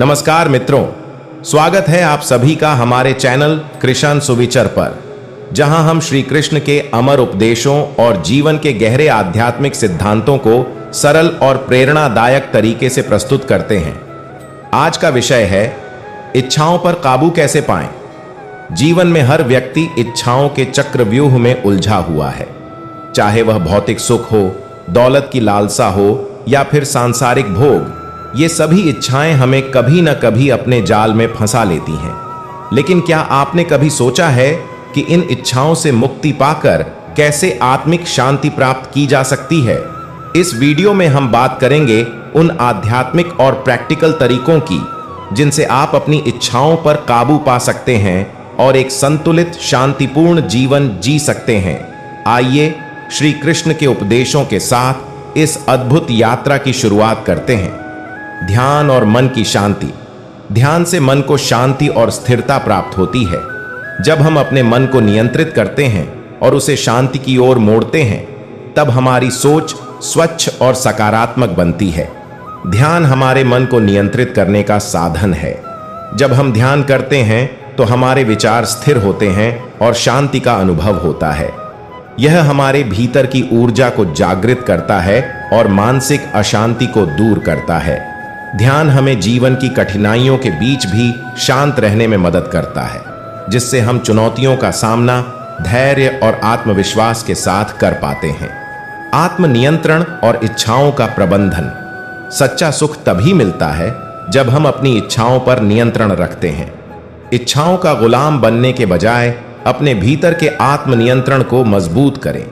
नमस्कार मित्रों, स्वागत है आप सभी का हमारे चैनल कृष्ण सुविचार पर, जहां हम श्री कृष्ण के अमर उपदेशों और जीवन के गहरे आध्यात्मिक सिद्धांतों को सरल और प्रेरणादायक तरीके से प्रस्तुत करते हैं। आज का विषय है इच्छाओं पर काबू कैसे पाएं। जीवन में हर व्यक्ति इच्छाओं के चक्रव्यूह में उलझा हुआ है, चाहे वह भौतिक सुख हो, दौलत की लालसा हो या फिर सांसारिक भोग। ये सभी इच्छाएं हमें कभी न कभी अपने जाल में फंसा लेती हैं। लेकिन क्या आपने कभी सोचा है कि इन इच्छाओं से मुक्ति पाकर कैसे आत्मिक शांति प्राप्त की जा सकती है? इस वीडियो में हम बात करेंगे उन आध्यात्मिक और प्रैक्टिकल तरीकों की जिनसे आप अपनी इच्छाओं पर काबू पा सकते हैं और एक संतुलित शांतिपूर्ण जीवन जी सकते हैं। आइए श्री कृष्ण के उपदेशों के साथ इस अद्भुत यात्रा की शुरुआत करते हैं। ध्यान और मन की शांति। ध्यान से मन को शांति और स्थिरता प्राप्त होती है। जब हम अपने मन को नियंत्रित करते हैं और उसे शांति की ओर मोड़ते हैं, तब हमारी सोच स्वच्छ और सकारात्मक बनती है। ध्यान हमारे मन को नियंत्रित करने का साधन है। जब हम ध्यान करते हैं तो हमारे विचार स्थिर होते हैं और शांति का अनुभव होता है। यह हमारे भीतर की ऊर्जा को जागृत करता है और मानसिक अशांति को दूर करता है। ध्यान हमें जीवन की कठिनाइयों के बीच भी शांत रहने में मदद करता है, जिससे हम चुनौतियों का सामना धैर्य और आत्मविश्वास के साथ कर पाते हैं। आत्मनियंत्रण और इच्छाओं का प्रबंधन। सच्चा सुख तभी मिलता है जब हम अपनी इच्छाओं पर नियंत्रण रखते हैं। इच्छाओं का गुलाम बनने के बजाय अपने भीतर के आत्मनियंत्रण को मजबूत करें।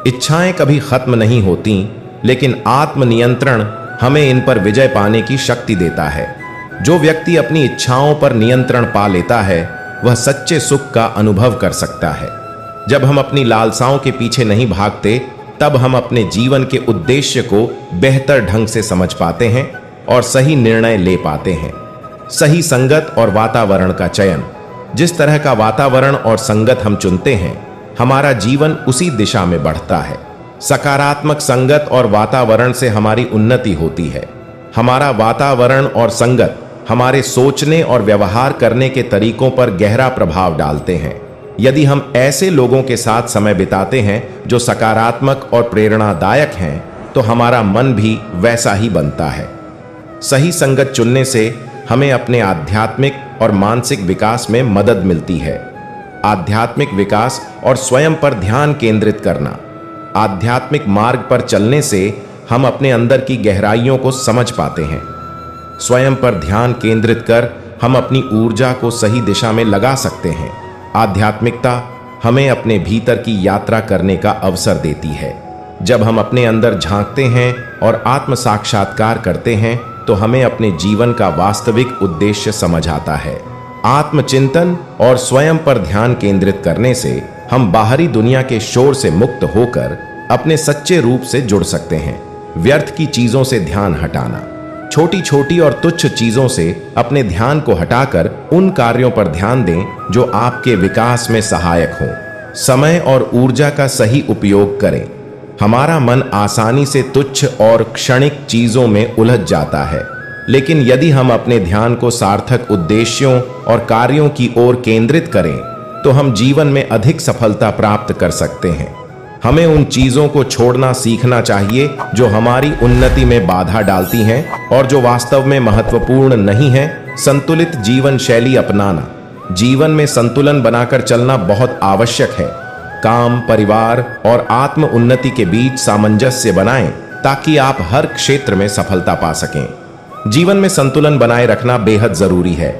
इच्छाएं कभी खत्म नहीं होती, लेकिन आत्मनियंत्रण हमें इन पर विजय पाने की शक्ति देता है। जो व्यक्ति अपनी इच्छाओं पर नियंत्रण पा लेता है, वह सच्चे सुख का अनुभव कर सकता है। जब हम अपनी लालसाओं के पीछे नहीं भागते, तब हम अपने जीवन के उद्देश्य को बेहतर ढंग से समझ पाते हैं और सही निर्णय ले पाते हैं। सही संगत और वातावरण का चयन। जिस तरह का वातावरण और संगत हम चुनते हैं, हमारा जीवन उसी दिशा में बढ़ता है। सकारात्मक संगत और वातावरण से हमारी उन्नति होती है। हमारा वातावरण और संगत हमारे सोचने और व्यवहार करने के तरीकों पर गहरा प्रभाव डालते हैं। यदि हम ऐसे लोगों के साथ समय बिताते हैं जो सकारात्मक और प्रेरणादायक हैं, तो हमारा मन भी वैसा ही बनता है। सही संगत चुनने से हमें अपने आध्यात्मिक और मानसिक विकास में मदद मिलती है। आध्यात्मिक विकास और स्वयं पर ध्यान केंद्रित करना। आध्यात्मिक मार्ग पर चलने से हम अपने अंदर की गहराइयों को समझ पाते हैं। स्वयं पर ध्यान केंद्रित कर हम अपनी ऊर्जा को सही दिशा में लगा सकते हैं। आध्यात्मिकता हमें अपने भीतर की यात्रा करने का अवसर देती है। जब हम अपने अंदर झांकते हैं और आत्म साक्षात्कार करते हैं, तो हमें अपने जीवन का वास्तविक उद्देश्य समझ आता है। आत्मचिंतन और स्वयं पर ध्यान केंद्रित करने से हम बाहरी दुनिया के शोर से मुक्त होकर अपने सच्चे रूप से जुड़ सकते हैं। व्यर्थ की चीजों से ध्यान हटाना। छोटी छोटी और तुच्छ चीजों से अपने ध्यान को हटाकर उन कार्यों पर ध्यान दें जो आपके विकास में सहायक हों। समय और ऊर्जा का सही उपयोग करें। हमारा मन आसानी से तुच्छ और क्षणिक चीजों में उलझ जाता है, लेकिन यदि हम अपने ध्यान को सार्थक उद्देश्यों और कार्यों की ओर केंद्रित करें, तो हम जीवन में अधिक सफलता प्राप्त कर सकते हैं। हमें उन चीजों को छोड़ना सीखना चाहिए जो हमारी उन्नति में बाधा डालती हैं और जो वास्तव में महत्वपूर्ण नहीं है। संतुलित जीवन शैली अपनाना। जीवन में संतुलन बनाकर चलना बहुत आवश्यक है। काम, परिवार और आत्म उन्नति के बीच सामंजस्य बनाएं, ताकि आप हर क्षेत्र में सफलता पा सकें। जीवन में संतुलन बनाए रखना बेहद जरूरी है।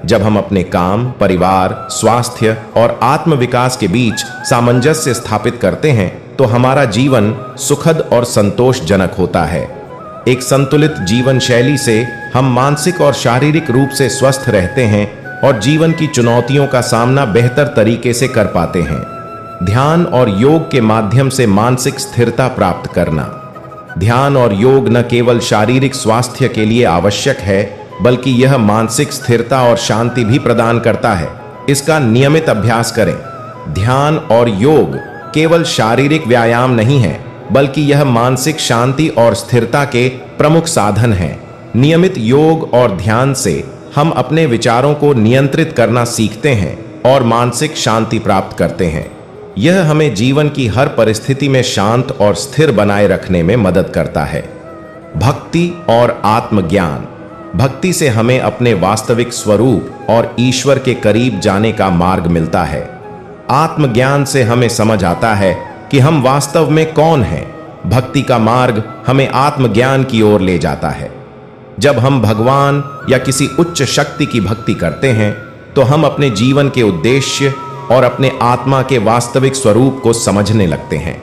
जब हम अपने काम, परिवार, स्वास्थ्य और आत्म विकास के बीच सामंजस्य स्थापित करते हैं, तो हमारा जीवन सुखद और संतोषजनक होता है। एक संतुलित जीवन शैली से हम मानसिक और शारीरिक रूप से स्वस्थ रहते हैं और जीवन की चुनौतियों का सामना बेहतर तरीके से कर पाते हैं। ध्यान और योग के माध्यम से मानसिक स्थिरता प्राप्त करना। ध्यान और योग न केवल शारीरिक स्वास्थ्य के लिए आवश्यक है, बल्कि यह मानसिक स्थिरता और शांति भी प्रदान करता है। इसका नियमित अभ्यास करें। ध्यान और योग केवल शारीरिक व्यायाम नहीं है, बल्कि यह मानसिक शांति और स्थिरता के प्रमुख साधन हैं। नियमित योग और ध्यान से हम अपने विचारों को नियंत्रित करना सीखते हैं और मानसिक शांति प्राप्त करते हैं। यह हमें जीवन की हर परिस्थिति में शांत और स्थिर बनाए रखने में मदद करता है। भक्ति और आत्मज्ञान। भक्ति से हमें अपने वास्तविक स्वरूप और ईश्वर के करीब जाने का मार्ग मिलता है। आत्मज्ञान से हमें समझ आता है कि हम वास्तव में कौन हैं। भक्ति का मार्ग हमें आत्मज्ञान की ओर ले जाता है। जब हम भगवान या किसी उच्च शक्ति की भक्ति करते हैं तो हम अपने जीवन के उद्देश्य और अपने आत्मा के वास्तविक स्वरूप को समझने लगते हैं।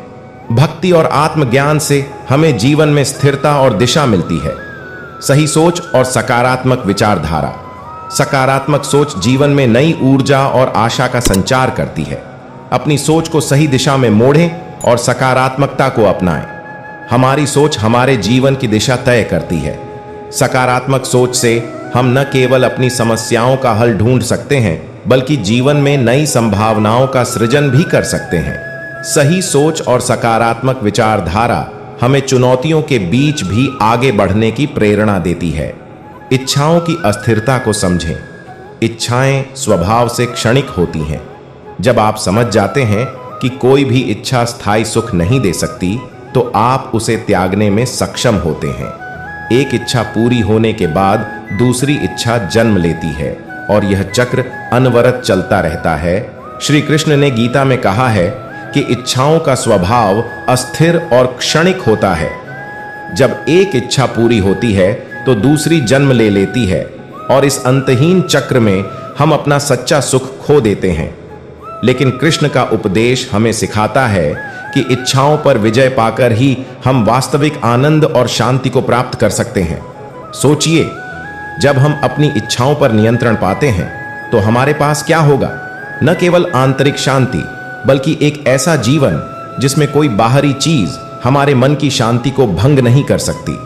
भक्ति और आत्मज्ञान से हमें जीवन में स्थिरता और दिशा मिलती है। सही सोच और सकारात्मक विचारधारा। सकारात्मक सोच जीवन में नई ऊर्जा और आशा का संचार करती है। अपनी सोच को सही दिशा में मोड़ें और सकारात्मकता को अपनाएं। हमारी सोच हमारे जीवन की दिशा तय करती है। सकारात्मक सोच से हम न केवल अपनी समस्याओं का हल ढूंढ सकते हैं बल्कि जीवन में नई संभावनाओं का सृजन भी कर सकते हैं। सही सोच और सकारात्मक विचारधारा हमें चुनौतियों के बीच भी आगे बढ़ने की प्रेरणा देती है। इच्छाओं की अस्थिरता को समझें। इच्छाएं स्वभाव से क्षणिक होती हैं। जब आप समझ जाते हैं कि कोई भी इच्छा स्थायी सुख नहीं दे सकती तो आप उसे त्यागने में सक्षम होते हैं। एक इच्छा पूरी होने के बाद दूसरी इच्छा जन्म लेती है और यह चक्र अनवरत चलता रहता है। श्री कृष्ण ने गीता में कहा है कि इच्छाओं का स्वभाव अस्थिर और क्षणिक होता है। जब एक इच्छा पूरी होती है तो दूसरी जन्म ले लेती है और इस अंतहीन चक्र में हम अपना सच्चा सुख खो देते हैं। लेकिन कृष्ण का उपदेश हमें सिखाता है कि इच्छाओं पर विजय पाकर ही हम वास्तविक आनंद और शांति को प्राप्त कर सकते हैं। सोचिए, जब हम अपनी इच्छाओं पर नियंत्रण पाते हैं तो हमारे पास क्या होगा? न केवल आंतरिक शांति बल्कि एक ऐसा जीवन जिसमें कोई बाहरी चीज हमारे मन की शांति को भंग नहीं कर सकती।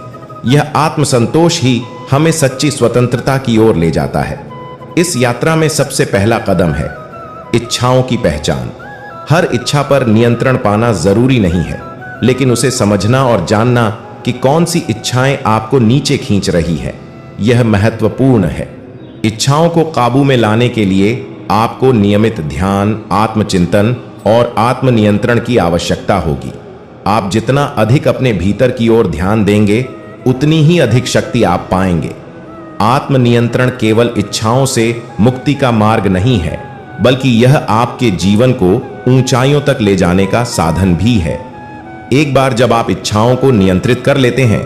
यह आत्मसंतोष ही हमें सच्ची स्वतंत्रता की ओर ले जाता है। इस यात्रा में सबसे पहला कदम है इच्छाओं की पहचान। हर इच्छा पर नियंत्रण पाना जरूरी नहीं है, लेकिन उसे समझना और जानना कि कौन सी इच्छाएं आपको नीचे खींच रही है, यह महत्वपूर्ण है। इच्छाओं को काबू में लाने के लिए आपको नियमित ध्यान, आत्मचिंतन और आत्मनियंत्रण की आवश्यकता होगी। आप जितना अधिक अपने भीतर की ओर ध्यान देंगे उतनी ही अधिक शक्ति आप पाएंगे। आत्मनियंत्रण केवल इच्छाओं से मुक्ति का मार्ग नहीं है, बल्कि यह आपके जीवन को ऊंचाइयों तक ले जाने का साधन भी है। एक बार जब आप इच्छाओं को नियंत्रित कर लेते हैं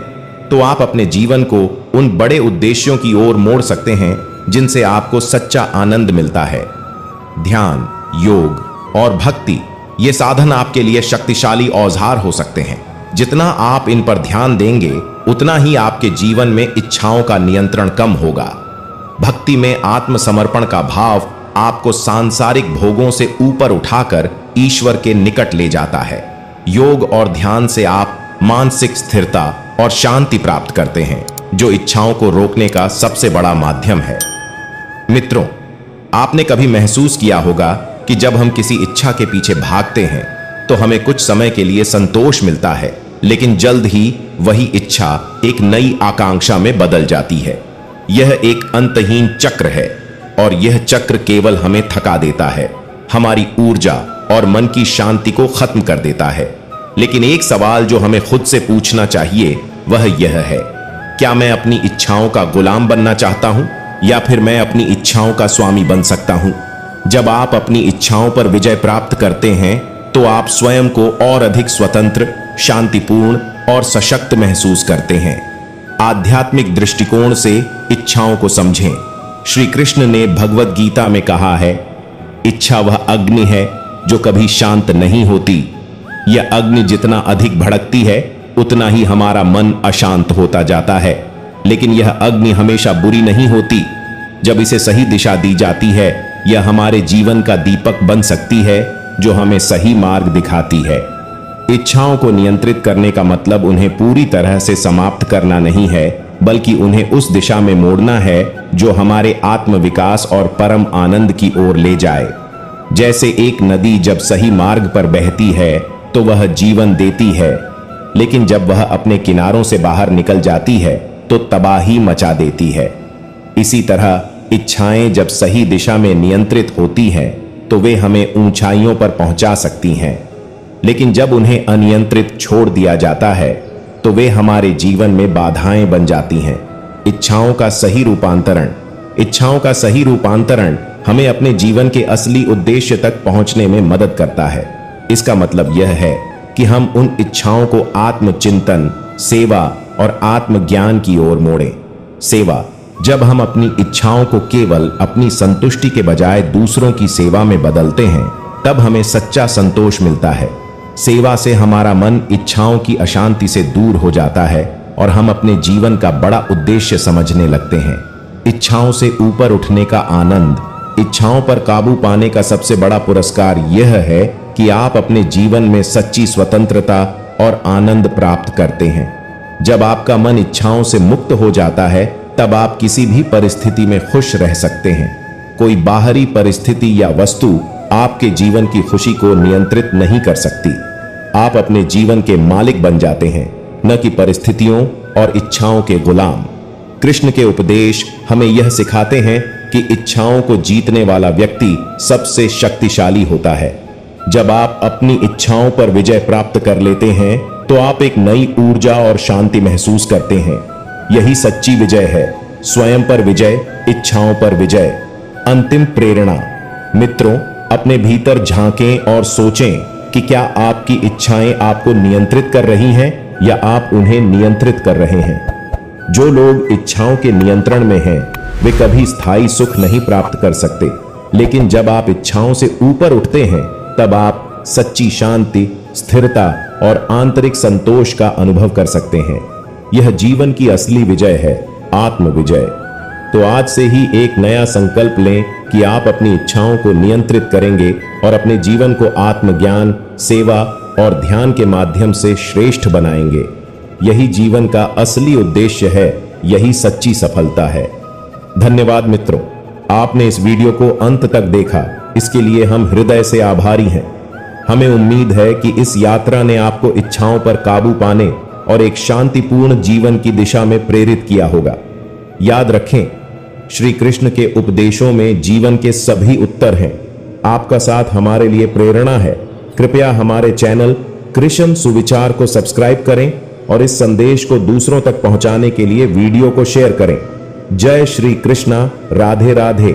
तो आप अपने जीवन को उन बड़े उद्देश्यों की ओर मोड़ सकते हैं जिनसे आपको सच्चा आनंद मिलता है। ध्यान, योग और भक्ति ये साधन आपके लिए शक्तिशाली औजार हो सकते हैं। जितना आप इन पर ध्यान देंगे उतना ही आपके जीवन में इच्छाओं का नियंत्रण कम होगा। भक्ति में आत्मसमर्पण का भाव आपको सांसारिक भोगों से ऊपर उठाकर ईश्वर के निकट ले जाता है। योग और ध्यान से आप मानसिक स्थिरता और शांति प्राप्त करते हैं, जो इच्छाओं को रोकने का सबसे बड़ा माध्यम है। मित्रों, आपने कभी महसूस किया होगा कि जब हम किसी इच्छा के पीछे भागते हैं तो हमें कुछ समय के लिए संतोष मिलता है, लेकिन जल्द ही वही इच्छा एक नई आकांक्षा में बदल जाती है। यह एक अंतहीन चक्र है और यह चक्र केवल हमें थका देता है, हमारी ऊर्जा और मन की शांति को खत्म कर देता है। लेकिन एक सवाल जो हमें खुद से पूछना चाहिए वह यह है, क्या मैं अपनी इच्छाओं का गुलाम बनना चाहता हूं या फिर मैं अपनी इच्छाओं का स्वामी बन सकता हूं? जब आप अपनी इच्छाओं पर विजय प्राप्त करते हैं तो आप स्वयं को और अधिक स्वतंत्र, शांतिपूर्ण और सशक्त महसूस करते हैं। आध्यात्मिक दृष्टिकोण से इच्छाओं को समझें। श्री कृष्ण ने भगवद गीता में कहा है, इच्छा वह अग्नि है जो कभी शांत नहीं होती। यह अग्नि जितना अधिक भड़कती है उतना ही हमारा मन अशांत होता जाता है। लेकिन यह अग्नि हमेशा बुरी नहीं होती। जब इसे सही दिशा दी जाती है यह हमारे जीवन का दीपक बन सकती है जो हमें सही मार्ग दिखाती है। इच्छाओं को नियंत्रित करने का मतलब उन्हें पूरी तरह से समाप्त करना नहीं है, बल्कि उन्हें उस दिशा में मोड़ना है जो हमारे आत्मविकास और परम आनंद की ओर ले जाए। जैसे एक नदी जब सही मार्ग पर बहती है तो वह जीवन देती है, लेकिन जब वह अपने किनारों से बाहर निकल जाती है तो तबाही मचा देती है। इसी तरह इच्छाएं जब सही दिशा में नियंत्रित होती हैं तो वे हमें ऊंचाइयों पर पहुंचा सकती हैं, लेकिन जब उन्हें अनियंत्रित छोड़ दिया जाता है तो वे हमारे जीवन में बाधाएं बन जाती हैं। इच्छाओं का सही रूपांतरण हमें अपने जीवन के असली उद्देश्य तक पहुंचने में मदद करता है। इसका मतलब यह है कि हम उन इच्छाओं को आत्मचिंतन, सेवा और आत्मज्ञान की ओर मोड़ें। सेवा, जब हम अपनी इच्छाओं को केवल अपनी संतुष्टि के बजाय दूसरों की सेवा में बदलते हैं, तब हमें सच्चा संतोष मिलता है। सेवा से हमारा मन इच्छाओं की अशांति से दूर हो जाता है और हम अपने जीवन का बड़ा उद्देश्य समझने लगते हैं। इच्छाओं से ऊपर उठने का आनंद, इच्छाओं पर काबू पाने का सबसे बड़ा पुरस्कार यह है कि आप अपने जीवन में सच्ची स्वतंत्रता और आनंद प्राप्त करते हैं। जब आपका मन इच्छाओं से मुक्त हो जाता है, तब आप किसी भी परिस्थिति में खुश रह सकते हैं। कोई बाहरी परिस्थिति या वस्तु आपके जीवन की खुशी को नियंत्रित नहीं कर सकती। आप अपने जीवन के मालिक बन जाते हैं, न कि परिस्थितियों और इच्छाओं के गुलाम। कृष्ण के उपदेश हमें यह सिखाते हैं कि इच्छाओं को जीतने वाला व्यक्ति सबसे शक्तिशाली होता है। जब आप अपनी इच्छाओं पर विजय प्राप्त कर लेते हैं तो आप एक नई ऊर्जा और शांति महसूस करते हैं। यही सच्ची विजय है, स्वयं पर विजय, इच्छाओं पर विजय। अंतिम प्रेरणा, मित्रों, अपने भीतर झांकें और सोचें कि क्या आपकी इच्छाएं आपको नियंत्रित कर रही हैं या आप उन्हें नियंत्रित कर रहे हैं। जो लोग इच्छाओं के नियंत्रण में हैं, वे कभी स्थायी सुख नहीं प्राप्त कर सकते, लेकिन जब आप इच्छाओं से ऊपर उठते हैं, तब आप सच्ची शांति, स्थिरता और आंतरिक संतोष का अनुभव कर सकते हैं। यह जीवन की असली विजय है, आत्मविजय। तो आज से ही एक नया संकल्प लें कि आप अपनी इच्छाओं को नियंत्रित करेंगे और अपने जीवन को आत्मज्ञान, सेवा और ध्यान के माध्यम से श्रेष्ठ बनाएंगे। यही जीवन का असली उद्देश्य है, यही सच्ची सफलता है। धन्यवाद मित्रों, आपने इस वीडियो को अंत तक देखा, इसके लिए हम हृदय से आभारी हैं। हमें उम्मीद है कि इस यात्रा ने आपको इच्छाओं पर काबू पाने और एक शांतिपूर्ण जीवन की दिशा में प्रेरित किया होगा। याद रखें, श्री कृष्ण के उपदेशों में जीवन के सभी उत्तर हैं। आपका साथ हमारे लिए प्रेरणा है। कृपया हमारे चैनल कृष्ण सुविचार को सब्सक्राइब करें और इस संदेश को दूसरों तक पहुंचाने के लिए वीडियो को शेयर करें। जय श्री कृष्णा, राधे राधे।